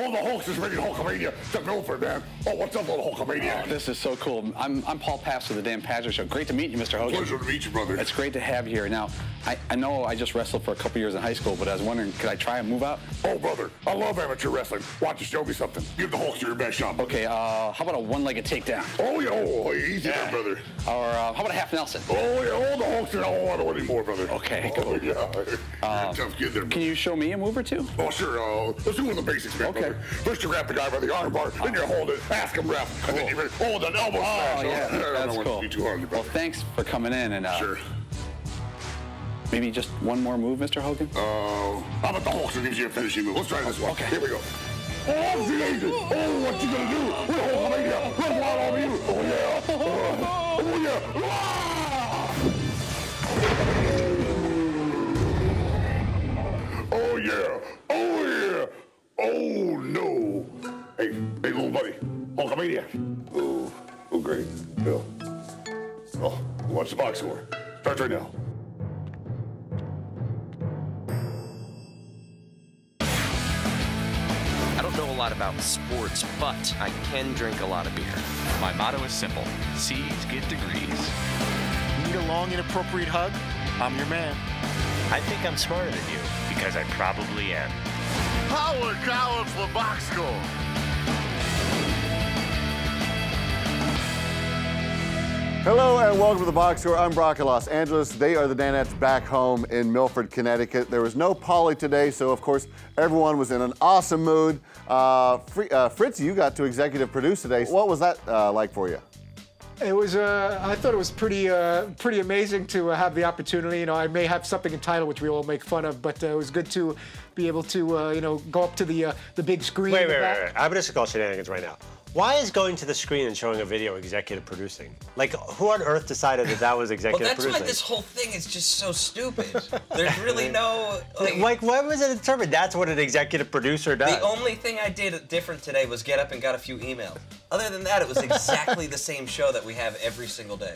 all the Hulks is ready to Hulkamania to Milford, man. Oh, what's up, little Hulkamania? Oh, this is so cool. I'm Paul Pastor of the Dan Patrick Show. Great to meet you, Mr. Hogan. Pleasure to meet you, brother. It's great to have you here. Now, I know I just wrestled for a couple years in high school, but I was wondering, could I try and move up? Oh, brother, I love amateur wrestling. Why don't you show me something? Give the Hulks your best shot, brother. Okay, how about a one-legged takedown? Oh, yeah, easy there, brother. Or how about a half Nelson? Oh, yeah, all the Hulks don't want to anymore, brother. Okay, oh, cool. Yeah, you're a tough kid there, brother. Can you show me a move or two? Oh, sure. Let's do one of the basics, man, brother. First, you grab the guy by the arm bar, then you hold it, ask him, ref, and then you hold an elbow smash. Yeah, that's cool. Be too hard, brother. Well, thanks for coming in. And sure. Maybe just one more move, Mr. Hogan? How about the Hulk gives you a finishing move? Let's try this one. Okay. Here we go. Oh, Jesus! Oh, what you gonna do? We're Hulkamania! We're wild over you! Oh, yeah! Oh, yeah! Oh, yeah! Oh, yeah! Oh, no! Hey, little buddy. Hulkamania. Oh, great. Bill. Oh, what's the box score? Starts right now. I don't know a lot about sports, but I can drink a lot of beer. My motto is simple. C's get degrees. Need a long, inappropriate hug? I'm your man. I think I'm smarter than you, because I probably am. Howard Collins for box score. Hello and welcome to the Box Score. I'm Brock in Los Angeles. They are the Danettes back home in Milford, Connecticut. There was no Polly today, so of course everyone was in an awesome mood. Fritzy, you got to executive produce today. What was that like for you? It was, I thought it was pretty amazing to have the opportunity. You know, I may have something entitled, which we all make fun of, but it was good to be able to, you know, go up to the big screen. Wait. I'm just gonna call shenanigans right now. Why is going to the screen and showing a video executive producing? Like, who on earth decided that was executive producing? Well, that's why this whole thing is just so stupid. There's really no... Like, why was it determined that's what an executive producer does? The only thing I did different today was get up and got a few emails. Other than that, it was exactly the same show that we have every single day.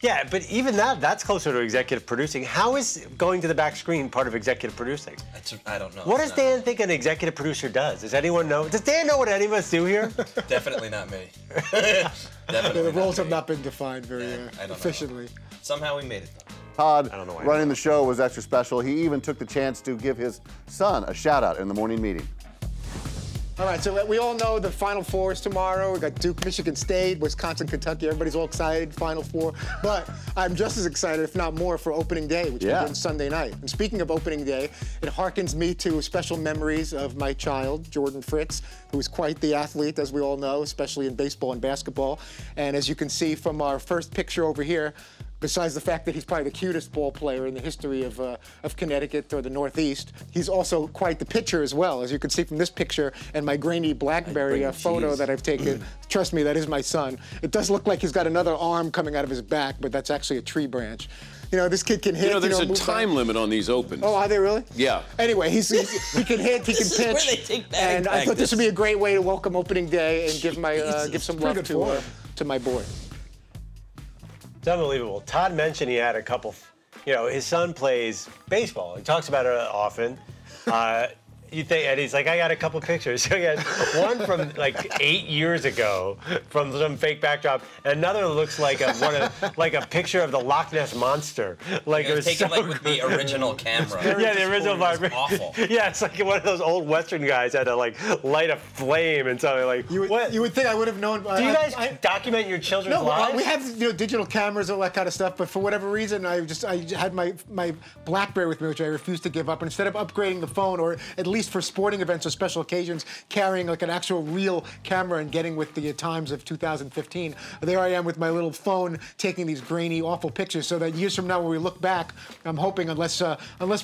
Yeah, but even that's closer to executive producing. How is going to the back screen part of executive producing? I don't know. What does Dan think an executive producer does? Does anyone know? Does Dan know what any of us do here? Definitely not me. The roles have not been defined very efficiently. Somehow we made it. Todd, running the show, was extra special. He even took the chance to give his son a shout-out in the morning meeting. All right, so we all know the Final Four is tomorrow. We got Duke, Michigan State, Wisconsin, Kentucky. Everybody's all excited, Final Four. But I'm just as excited, if not more, for opening day, which begins Sunday night. And speaking of opening day, it harkens me to special memories of my child, Jordan Fritz, who is quite the athlete, as we all know, especially in baseball and basketball. And as you can see from our first picture over here, besides the fact that he's probably the cutest ball player in the history of Connecticut or the Northeast, he's also quite the pitcher as well. As you can see from this picture and my grainy BlackBerry photo that I've taken, trust me, that is my son. It does look like he's got another arm coming out of his back, but that's actually a tree branch. You know, this kid can hit. You know, there's a time limit on these opens. Oh, are they really? Yeah. Anyway, he can hit, he can pitch. And I thought this would be a great way to welcome opening day and give my give some love to my boy. It's unbelievable. Todd mentioned he had a couple, you know, his son plays baseball. He talks about it often. You think, and he's like, I got a couple pictures. So he had one from like 8 years ago from some fake backdrop, and another looks like a picture of the Loch Ness Monster. Like it was taken like with the original camera. Yeah, the original was awful. Yeah, it's like one of those old Western guys had to like light a flame and something like. You would think I would have known. Do you guys document your children's lives? We have digital cameras, all that kind of stuff. But for whatever reason, I had my BlackBerry with me, which I refused to give up. And instead of upgrading the phone, or at least for sporting events or special occasions, carrying like an actual real camera and getting with the times of 2015. There I am with my little phone taking these grainy, awful pictures so that years from now when we look back, I'm hoping, unless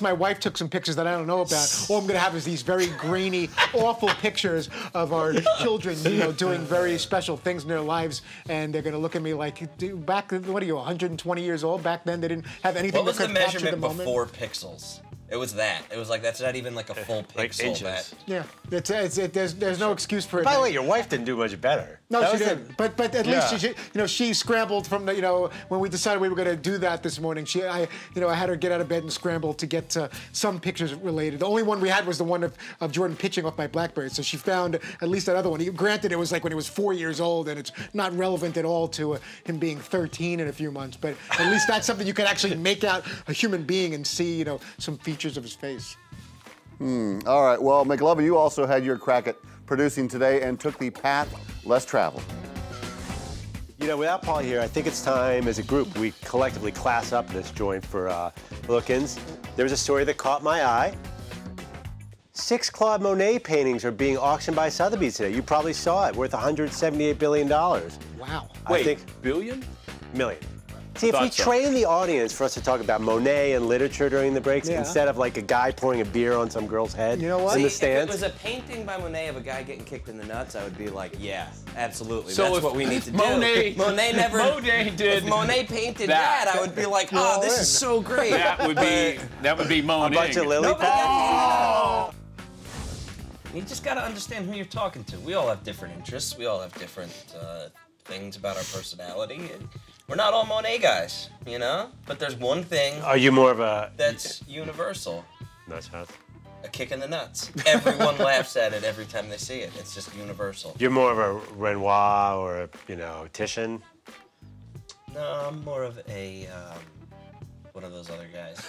my wife took some pictures that I don't know about, all I'm going to have is these very grainy, awful pictures of our children, you know, doing very special things in their lives, and they're going to look at me like, back, what are you, 120 years old? Back then they didn't have anything that could capture the moment. What was the measurement before pixels? It was that. It was like, that's not even like a full pixel. Like inches. Yeah, there's no excuse for it. By the way, your wife didn't do much better. No, she didn't. But at least she scrambled from the when we decided we were going to do that this morning. I had her get out of bed and scramble to get some pictures related. The only one we had was the one of Jordan pitching off my BlackBerry. So she found at least that other one. Granted, it was like when he was 4 years old, and it's not relevant at all to him being 13 in a few months. But at least that's something you can actually make out a human being and see some features of his face. All right. Well, McLovin, you also had your crack at producing today and took the path less traveled. Without Paul here, I think it's time as a group we collectively class up this joint for look-ins. There was a story that caught my eye. 6 Claude Monet paintings are being auctioned by Sotheby's today. You probably saw it, worth $178 billion. Wow. Billion? Million. See, if we train the audience for us to talk about Monet and literature during the breaks instead of like a guy pouring a beer on some girl's head in the stands. If it was a painting by Monet of a guy getting kicked in the nuts, I would be like, yeah, absolutely. So that's what we need to do. Monet did. If Monet painted that, I would be like, oh, this is so great. That would be Monet. A bunch of lily pads. You just got to understand who you're talking to. We all have different interests. We all have different things about our personality. And we're not all Monet guys, But there's one thing. Are you more of a... That's universal. Nuts house. A kick in the nuts. Everyone laughs at it every time they see it. It's just universal. You're more of a Renoir or Titian? No, I'm more of a... what are those other guys?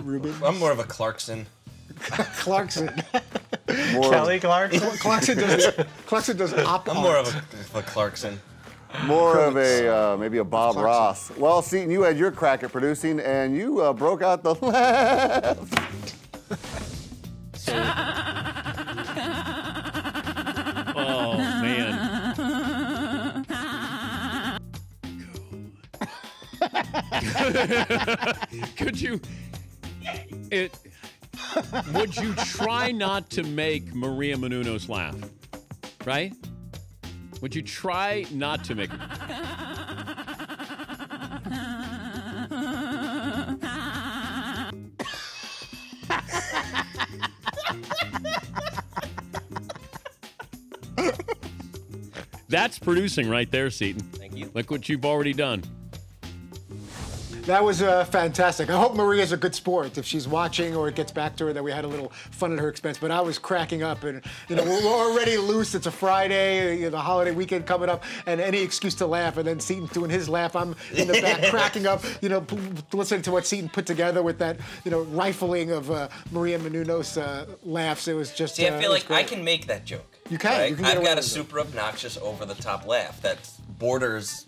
Rubens? I'm more of a Clarkson. Clarkson. Kelly Clarkson? Clarkson does op. I'm more of a Clarkson. More of a, maybe a Bob Ross. Well, Seton, you had your crack at producing, and you broke out the laugh. Oh, man. Could you... Would you try not to make Maria Menounos laugh? Right? Would you try not to make her? That's producing right there, Seton. Thank you. Look what you've already done. That was fantastic. I hope Maria's a good sport. If she's watching or it gets back to her, that we had a little fun at her expense. But I was cracking up, and we're already loose. It's a Friday, the holiday weekend coming up, and any excuse to laugh. And then Seton doing his laugh. I'm in the back cracking up, listening to what Seton put together with that, rifling of Maria Menounos laughs. It was just. See, I feel like I can make that joke. You can. Right? You can get I've away got a with it. super obnoxious, over-the-top laugh that borders,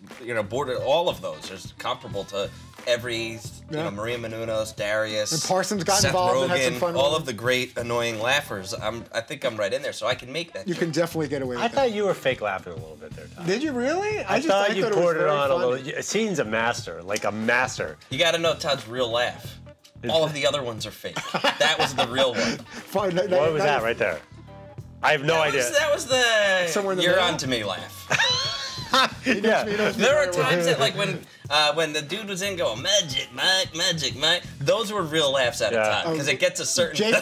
all of those are comparable to every, Maria Menounos, Darius, and Parsons got Seth involved Rogen, and had some fun. All of the great annoying laughers. I think I'm right in there, so I can make that. You joke. can definitely get away with I it. thought you were fake laughing a little bit there, Todd. Did you really? I thought you poured it on a a little. Seton's a master, like a master. You got to know Todd's real laugh. All of the other ones are fake. That was the real one. What was that right there? I have no idea. That was the Somewhere in the you're middle? on to me laugh. Yeah. There were times that, like, when the dude was in going, magic, Mike, those were real laughs at a time, because it gets a certain... Jay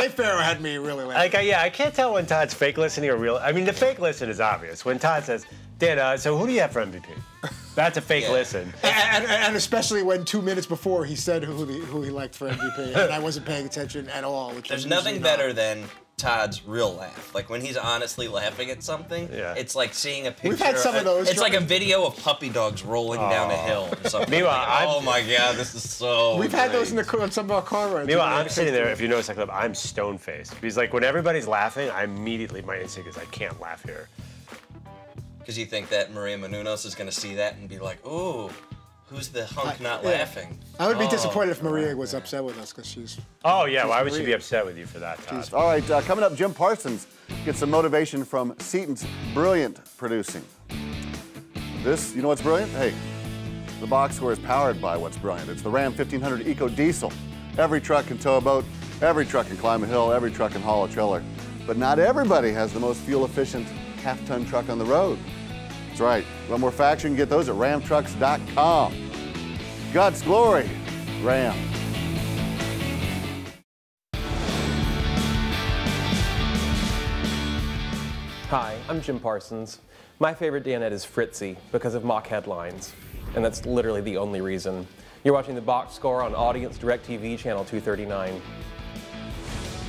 Farrow had me really laughing. I can't tell when Todd's fake listening or real. I mean, the fake listen is obvious. When Todd says, Dan, so who do you have for MVP? That's a fake listen. And especially when 2 minutes before he said who he liked for MVP, and I wasn't paying attention at all. There's nothing better than Todd's real laugh. Like when he's honestly laughing at something, it's like seeing a picture. We've had some of those. It's like a video of puppy dogs rolling down a hill or something. Meanwhile, oh my God, this is so We've had those on some of our car rides. Meanwhile, I'm sitting there, if you notice, like, I'm stone-faced. Because, like, when everybody's laughing, my instinct is I can't laugh here. Because you think that Maria Menounos is going to see that and be like, ooh, who's the hunk not laughing? I would be disappointed if Maria was upset with us, because she's... Oh, yeah, why would she be upset with you for that, Todd? All right, coming up, Jim Parsons gets some motivation from Seton's brilliant producing. This, you know what's brilliant? Hey, the box score is powered by what's brilliant. It's the Ram 1500 Eco Diesel. Every truck can tow a boat, every truck can climb a hill, every truck can haul a trailer. But not everybody has the most fuel-efficient half-ton truck on the road. That's right. Want more facts? You can get those at ramtrucks.com. God's glory, Ram. Hi, I'm Jim Parsons. My favorite Danette is Fritzy because of mock headlines, and that's literally the only reason. You're watching The Box Score on Audience Direct TV, channel 239.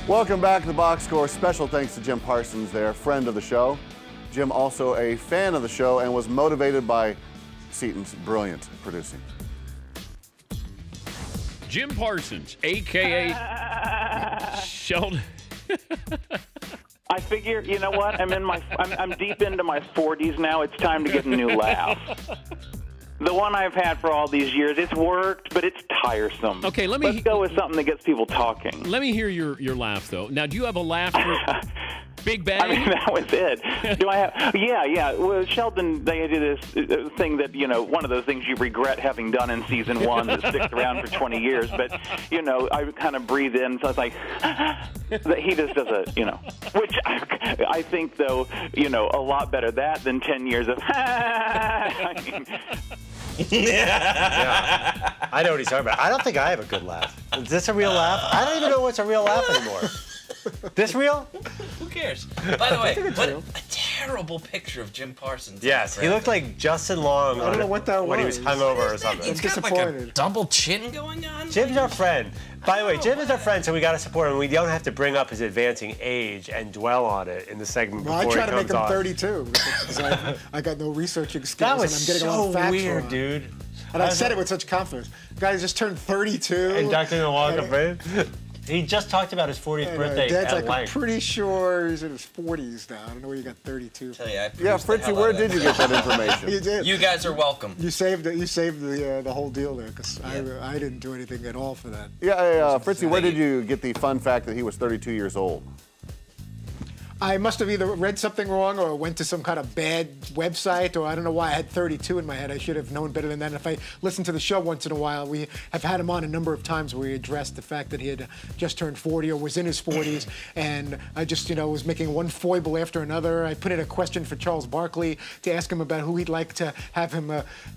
Welcome back to The Box Score. Special thanks to Jim Parsons there, friend of the show. Jim also a fan of the show and was motivated by Seaton's brilliant producing. Jim Parsons, a.k.a. Sheldon. I figure, you know what? I'm deep into my 40s now. It's time to get a new laugh. The one I've had for all these years, it's worked, but it's tiresome. Okay, let's go with something that gets people talking. Let me hear your laugh, though. Now, do you have a laugh for Big Bang? I mean, that was it. Do I have? Yeah. Well, Sheldon, they did this thing that, one of those things you regret having done in season 1 that sticks around for 20 years. But, I kind of breathe in, so I was like, that he just does a, which I think, though, a lot better that than 10 years of, I mean, yeah. I know what he's talking about. I don't think I have a good laugh. Is this a real laugh? I don't even know what's a real laugh anymore. This real? Who cares? By the way, what a terrible picture of Jim Parsons. Yes, he looked like Justin Long. I don't know what that was. When he was hungover or something. He's got like a double chin going on. Jim's our friend. By the way, Jim is our friend, so we got to support him. We don't have to bring up his advancing age and dwell on it in the segment before he comes on. I try to make him 32 because I got no researching skills. That was and I'm getting a lot of facts weird, wrong. dude. And I said it with such confidence. The guy just turned 32. And Dr. Walk of Fame. He just talked about his 40th birthday. Dad's at I'm pretty sure he's in his 40s now. I don't know where you got 32. Tell you, Yeah, Fritzy, where did you get that information? You did. You guys are welcome. You saved the whole deal there because I didn't do anything at all for that. Yeah, Fritzy, where did you get the fun fact that he was 32 years old? I must have either read something wrong or went to some kind of bad website, or I don't know why I had 32 in my head. I should have known better than that. And if I listen to the show once in a while, we have had him on a number of times where he addressed the fact that he had just turned 40 or was in his 40s. And I just, was making one foible after another. I put in a question for Charles Barkley to ask him about who he'd like to have him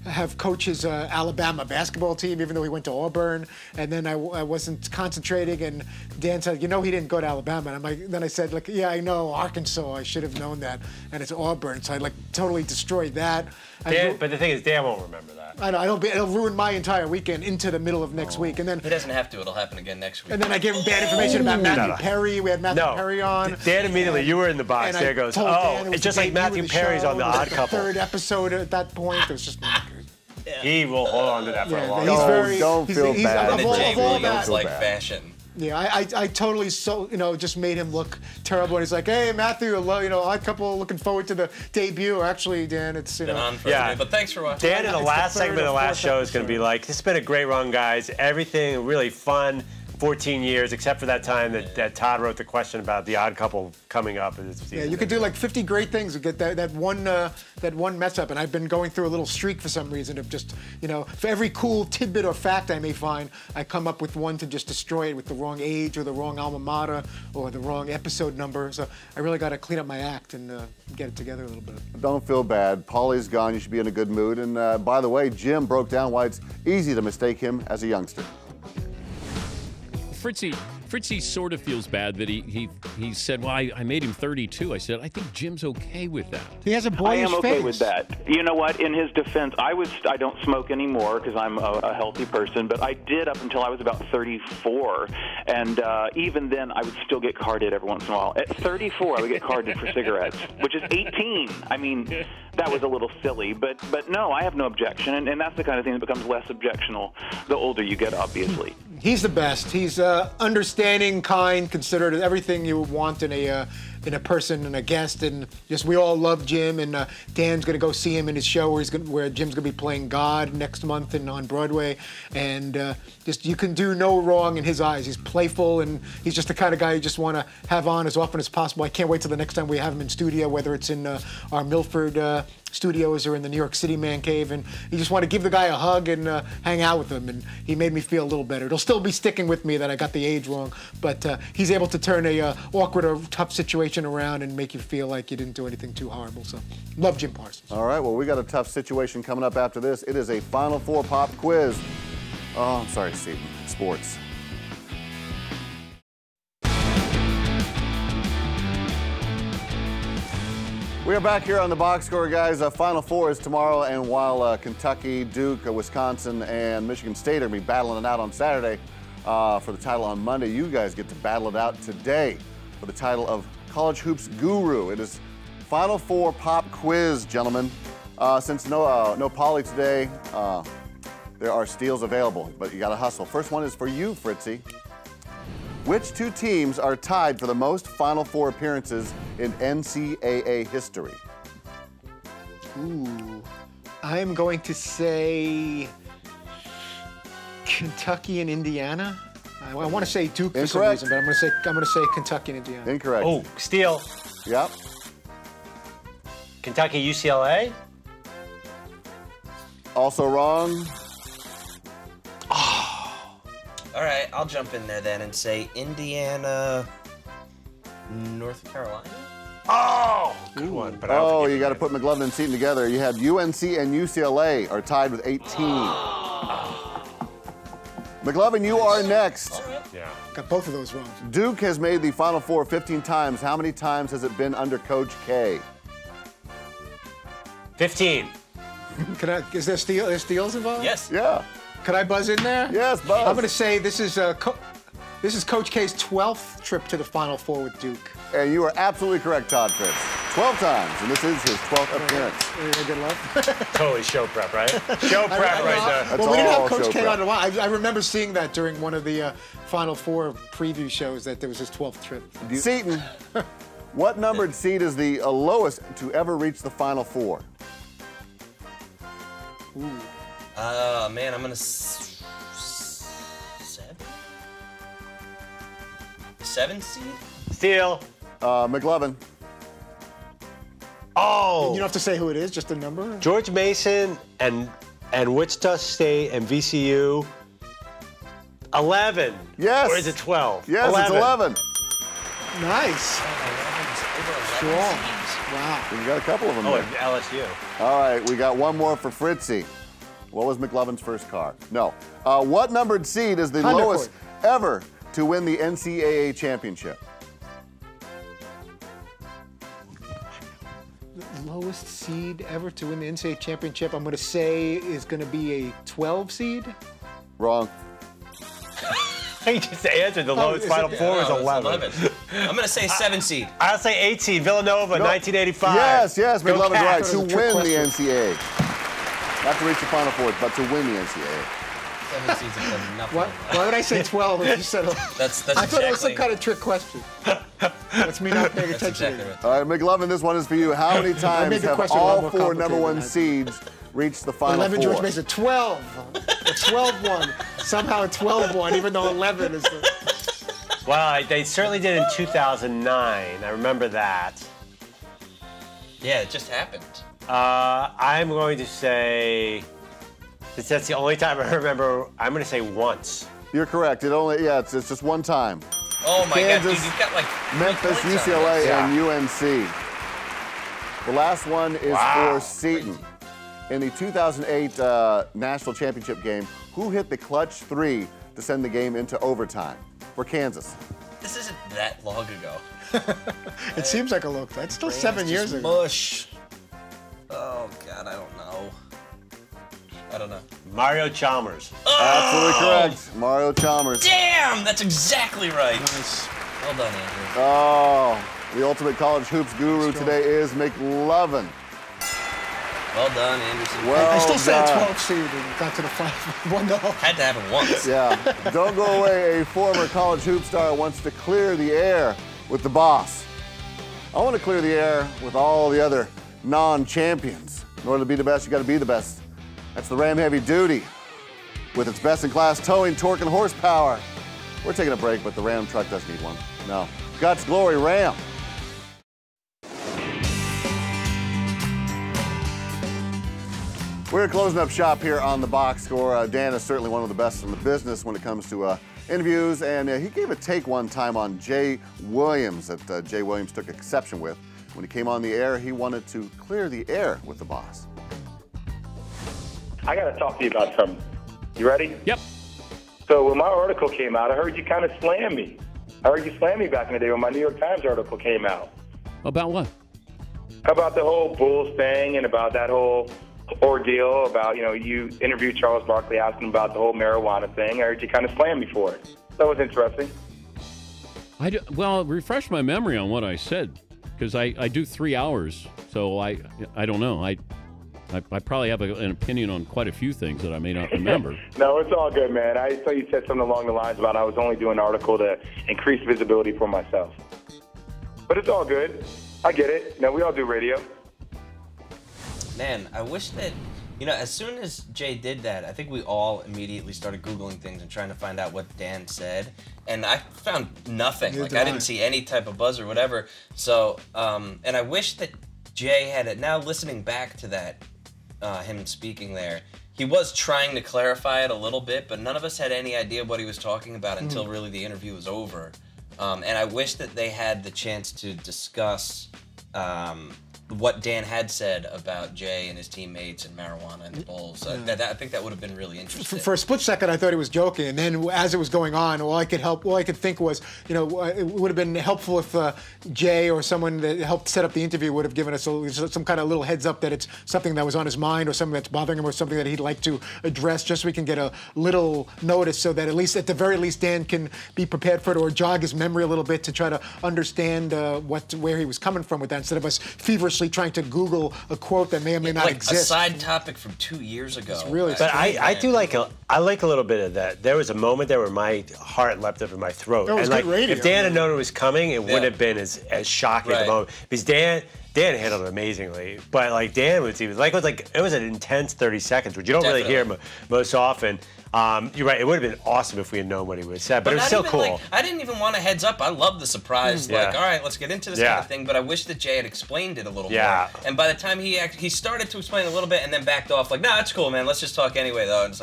have coach his Alabama basketball team, even though he went to Auburn. And then I wasn't concentrating, and Dan said, he didn't go to Alabama. And then I said, yeah, I know. Arkansas, I should have known that, and it's Auburn, so I totally destroyed that. Dan, but the thing is, Dan won't remember that. I know, it'll ruin my entire weekend into the middle of next week, and then he doesn't have to. It'll happen again next week. And then I gave him bad information about Matthew Perry. We had Matthew Perry on. Dan immediately, you were in the box. There goes, it's just like Matthew Perry's on The Odd Couple. Third episode at that point, it was just. He will hold on to that for a long time. Don't feel bad. The Jay Williams like fashion. Yeah, I totally just made him look terrible. And he's like, hey, Matthew, Odd Couple, looking forward to the debut. Actually, Dan, it's, been on for a minute, but thanks for watching. Dan in the last segment of the last show is going to be like, this has been a great run, guys. Everything really fun. 14 years, except for that time that Todd wrote the question about The Odd Couple coming up. Yeah, you could do like 50 great things to get that one mess up. And I've been going through a little streak for some reason of just, for every cool tidbit or fact I may find, I come up with one to just destroy it with the wrong age or the wrong alma mater or the wrong episode number. So I really got to clean up my act and get it together a little bit. Don't feel bad. Paulie's gone. You should be in a good mood. And by the way, Jim broke down why it's easy to mistake him as a youngster. Fritzy sort of feels bad that he said, well, I made him 32. I said, I think Jim's okay with that. He has a boyish face. I am okay with that. You know what? In his defense, I don't smoke anymore because I'm a healthy person, but I did up until I was about 34. And even then, I would still get carded every once in a while. At 34, I would get carded for cigarettes, which is 18. I mean, that was a little silly. But no, I have no objection. And that's the kind of thing that becomes less objectionable the older you get, obviously. He's the best. He's understanding, kind, considerate, everything you would want in a person and a guest, and just we all love Jim. And Dan's going to go see him in his show where Jim's going to be playing God next month on Broadway, and just you can do no wrong in his eyes. He's playful, and he's just the kind of guy you just want to have on as often as possible. I can't wait till the next time we have him in studio, whether it's in our Milford studios or in the New York City man cave, and you just want to give the guy a hug and hang out with him, and he made me feel a little better. It'll still be sticking with me that I got the age wrong, but he's able to turn a awkward or tough situation around and make you feel like you didn't do anything too horrible. So love Jim Parsons. All right, well, we got a tough situation coming up after this. It is a Final Four pop quiz. Oh, I'm sorry, Seton. Sports. We are back here on the box score, guys. Final Four is tomorrow, and while Kentucky, Duke, Wisconsin, and Michigan State are going to be battling it out on Saturday for the title on Monday, you guys get to battle it out today for the title of College Hoops Guru. It is Final Four pop quiz, gentlemen. Since no Polly today, there are steals available, but you got to hustle. First one is for you, Fritzy. Which two teams are tied for the most Final Four appearances in NCAA history? Ooh, I'm going to say Kentucky and Indiana. I want to say Duke for some reason, but I'm going to say Kentucky and Indiana. Incorrect. Oh, steal. Yep. Kentucky, UCLA. Also wrong. All right, I'll jump in there then and say Indiana, North Carolina. Oh, good one. But you got to put McLovin and Seton together. You had UNC and UCLA are tied with 18. McLovin, you are next. Yeah. Got both of those wrong. Duke has made the Final Four 15 times. How many times has it been under Coach K? 15. Is there steals involved? Yes. Yeah. Could I buzz in there? Yes, buzz. I'm going to say this is Coach K's 12th trip to the Final Four with Duke. And you are absolutely correct, Todd Fritz. 12 times, and this is his 12th appearance. Good luck. Totally show prep, right? Show prep right there. Well, we didn't have Coach K on in a while. I remember seeing that during one of the Final Four preview shows that there was his 12th trip. Seton, what numbered seed is the lowest to ever reach the Final Four? Ooh. Man, I'm gonna 7 seed. Steal. McLovin. Oh. You don't have to say who it is, just a number. George Mason and Wichita State and VCU. 11. Yes. Or is it 12? Yes, 11. It's 11. Nice. Strong. Wow. We got a couple of them there. LSU. All right, we got one more for Fritzy. What was McLovin's first car? No. What numbered seed is the lowest ever to win the NCAA championship? The lowest seed ever to win the NCAA championship, I'm going to say, is going to be a 12 seed. Wrong. He just answered the lowest Final Four was 11. I'm going to say 7 seed. I'll say 8 seed, Villanova, 1985. Yes, McLovin's right. To That's a win trick the NCAA. Not to reach the Final Four, but to win the NCAA. 7 seeds have done nothing. Why would I say 12 if you said that's I thought it was some kind of trick question. That's me not paying attention. Exactly right. All right, McLovin, this one is for you. How many times have all 4 number 1 seeds reached the Final 11 Four? George Mason, 12. A 12-1. Somehow a 12-1, even though 11 is the... Well, they certainly did in 2009. I remember that. Yeah, it just happened. I'm going to say, since that's the only time I remember, I'm going to say once. You're correct. It's just one time. Oh my Kansas, God, dude, you've got like 3 Memphis, points UCLA, on and UNC. The last one is for Seton. In the 2008 National Championship game, who hit the clutch 3 to send the game into overtime for Kansas? This isn't that long ago. It seems like a look. That's still 7 years ago. Mush. Oh God, I don't know. Mario Chalmers. Absolutely correct. Mario Chalmers. Damn, that's exactly right. Nice. Well done, Andrew. Oh, the ultimate college hoops guru today is McLovin. Well done, Anderson. Well I still said done. 12 seed and got to the 5-1-0. Had to happen once. Yeah. Don't go away. A former college hoop star wants to clear the air with the boss. I want to clear the air with all the other non-champions. In order to be the best, you got to be the best. That's the Ram Heavy Duty. With its best-in-class towing, torque, and horsepower. We're taking a break, but the Ram truck does need one. No. Guts, glory, Ram. We're closing up shop here on the box score. Dan is certainly one of the best in the business when it comes to interviews, and he gave a take one time on Jay Williams that Jay Williams took exception with. When he came on the air, he wanted to clear the air with the boss. I got to talk to you about something. You ready? Yep. So when my article came out, I heard you kind of slam me. I heard you slam me back in the day when my New York Times article came out. About what? How about the whole Bulls thing and about that whole ordeal about, you interviewed Charles Barkley asking about the whole marijuana thing. I heard you kind of slam me for it. That was interesting. Well, refresh my memory on what I said, because I do 3 hours, so I don't know. I probably have an opinion on quite a few things that I may not remember. No, it's all good, man. I thought you said something along the lines about I was only doing an article to increase visibility for myself. But it's all good. I get it. We all do radio. Man, I wish that, as soon as Jay did that, I think we all immediately started Googling things and trying to find out what Dan said. And I found nothing. I didn't see any type of buzz or whatever. So, and I wish that Jay had it. Now listening back to that, him speaking there, he was trying to clarify it a little bit, but none of us had any idea what he was talking about until really the interview was over. And I wish that they had the chance to discuss what Dan had said about Jay and his teammates and marijuana and the Bulls. I think that would have been really interesting. For a split second, I thought he was joking, and then as it was going on, all I could think was, it would have been helpful if Jay or someone that helped set up the interview would have given us some kind of little heads up that it's something that was on his mind or something that's bothering him or something that he'd like to address, just so we can get a little notice, so that at the very least, Dan can be prepared for it or jog his memory a little bit to try to understand where he was coming from with that, instead of us feverishly trying to Google a quote that may or may not exist. A side topic from 2 years ago. It's really but I do like I like a little bit of that. There was a moment there where my heart leapt up in my throat. That was and good radio. If Dan had known it was coming, it wouldn't have been as shocking at the moment. Because Dan handled it amazingly. But Dan was it was an intense 30 seconds, which you don't really hear most often. You're right. It would have been awesome if we had known what he would have said, but it was still cool. I didn't even want a heads up. I love the surprise. All right, let's get into this kind of thing. But I wish that Jay had explained it a little more. And by the time he started to explain a little bit and then backed off, no, it's cool, man. Let's just talk anyway, though. And it's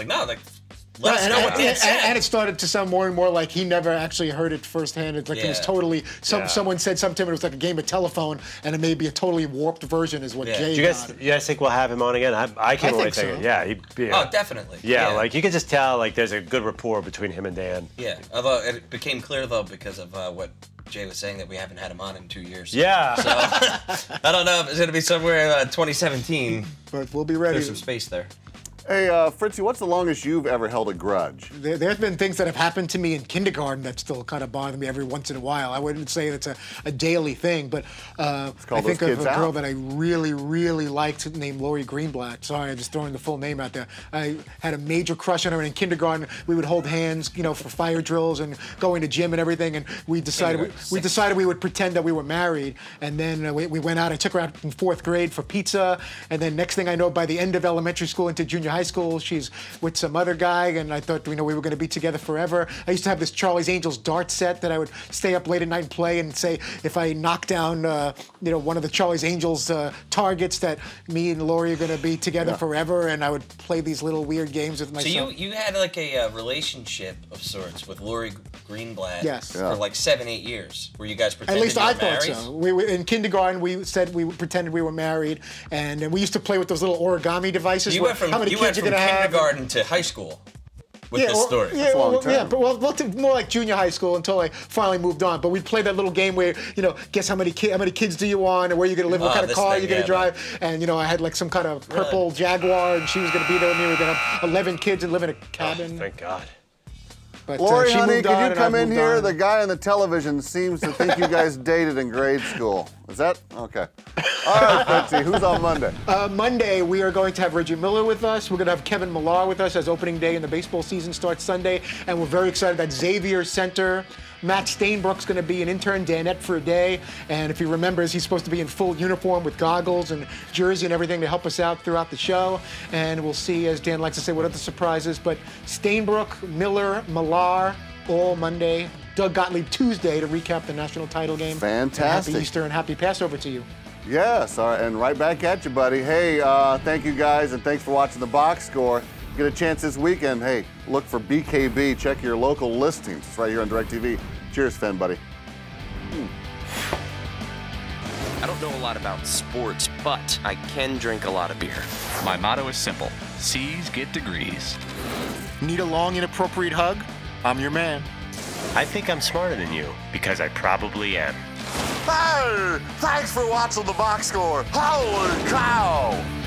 no, and it started to sound more and more like he never actually heard it firsthand. It's like it was totally someone said something to him. It was like a game of telephone, and it may be a totally warped version, is what Jay. You guys think we'll have him on again? I can't really think. So. Yeah, oh, definitely. Yeah, you can just tell there's a good rapport between him and Dan. Yeah, although it became clear though because of what Jay was saying, that we haven't had him on in 2 years. Yeah. So I don't know if it's going to be somewhere 2017. But we'll be ready. There's some space there. Hey, Fritzy, what's the longest you've ever held a grudge? There's been things that have happened to me in kindergarten that still kind of bother me every once in a while. I wouldn't say it's a daily thing, but I think of a girl that I really, really liked named Lori Greenblatt. Sorry, I'm just throwing the full name out there. I had a major crush on her, and in kindergarten we would hold hands, for fire drills and going to gym and everything, and we decided we would pretend that we were married, and then we went out. I took her out in 4th grade for pizza, and then next thing I know, by the end of elementary school into junior high school, she's with some other guy, and I thought we were going to be together forever. I used to have this Charlie's Angels dart set that I would stay up late at night and play, and say if I knock down one of the Charlie's Angels targets, that me and Lori are going to be together forever, and I would play these little weird games with myself. So you had a relationship of sorts with Lori Greenblatt for 7-8 years, where you guys pretended at least you were I thought married? so. In kindergarten, we said we pretended we were married, and we used to play with those little origami devices. You went from kindergarten to high school with this story. Yeah, more like junior high school until I finally moved on. But we'd play that little game where, guess how many kids do you want, and where you're going to live, what kind of car you're going to drive. And, I had some kind of purple Jaguar, and she was going to be there with me. We were going to have 11 kids and live in a cabin. Oh, thank God. But, Lori, honey, could you come in here? The guy on the television seems to think you guys dated in grade school. Is that? Okay. All right, Fritzy, who's on Monday? Monday, we are going to have Reggie Miller with us. We're going to have Kevin Millar with us as opening day, and the baseball season starts Sunday. And we're very excited that Xavier Center, Matt Stainbrook's going to be an intern, Danette, for a day. And if he remembers, he's supposed to be in full uniform with goggles and jersey and everything to help us out throughout the show. And we'll see, as Dan likes to say, what other surprises. But Stainbrook, Miller, Millar, all Monday. Doug Gottlieb Tuesday to recap the national title game. Fantastic. And happy Easter and happy Passover to you. Yes, all right, and right back at you, buddy. Hey, thank you guys, and thanks for watching the Box Score. Get a chance this weekend, hey, look for BKB. Check your local listings. It's right here on DirecTV. Cheers, Finn, buddy. I don't know a lot about sports, but I can drink a lot of beer. My motto is simple. C's get degrees. Need a long, inappropriate hug? I'm your man. I think I'm smarter than you, because I probably am. Hey, thanks for watching the box score. Holy cow!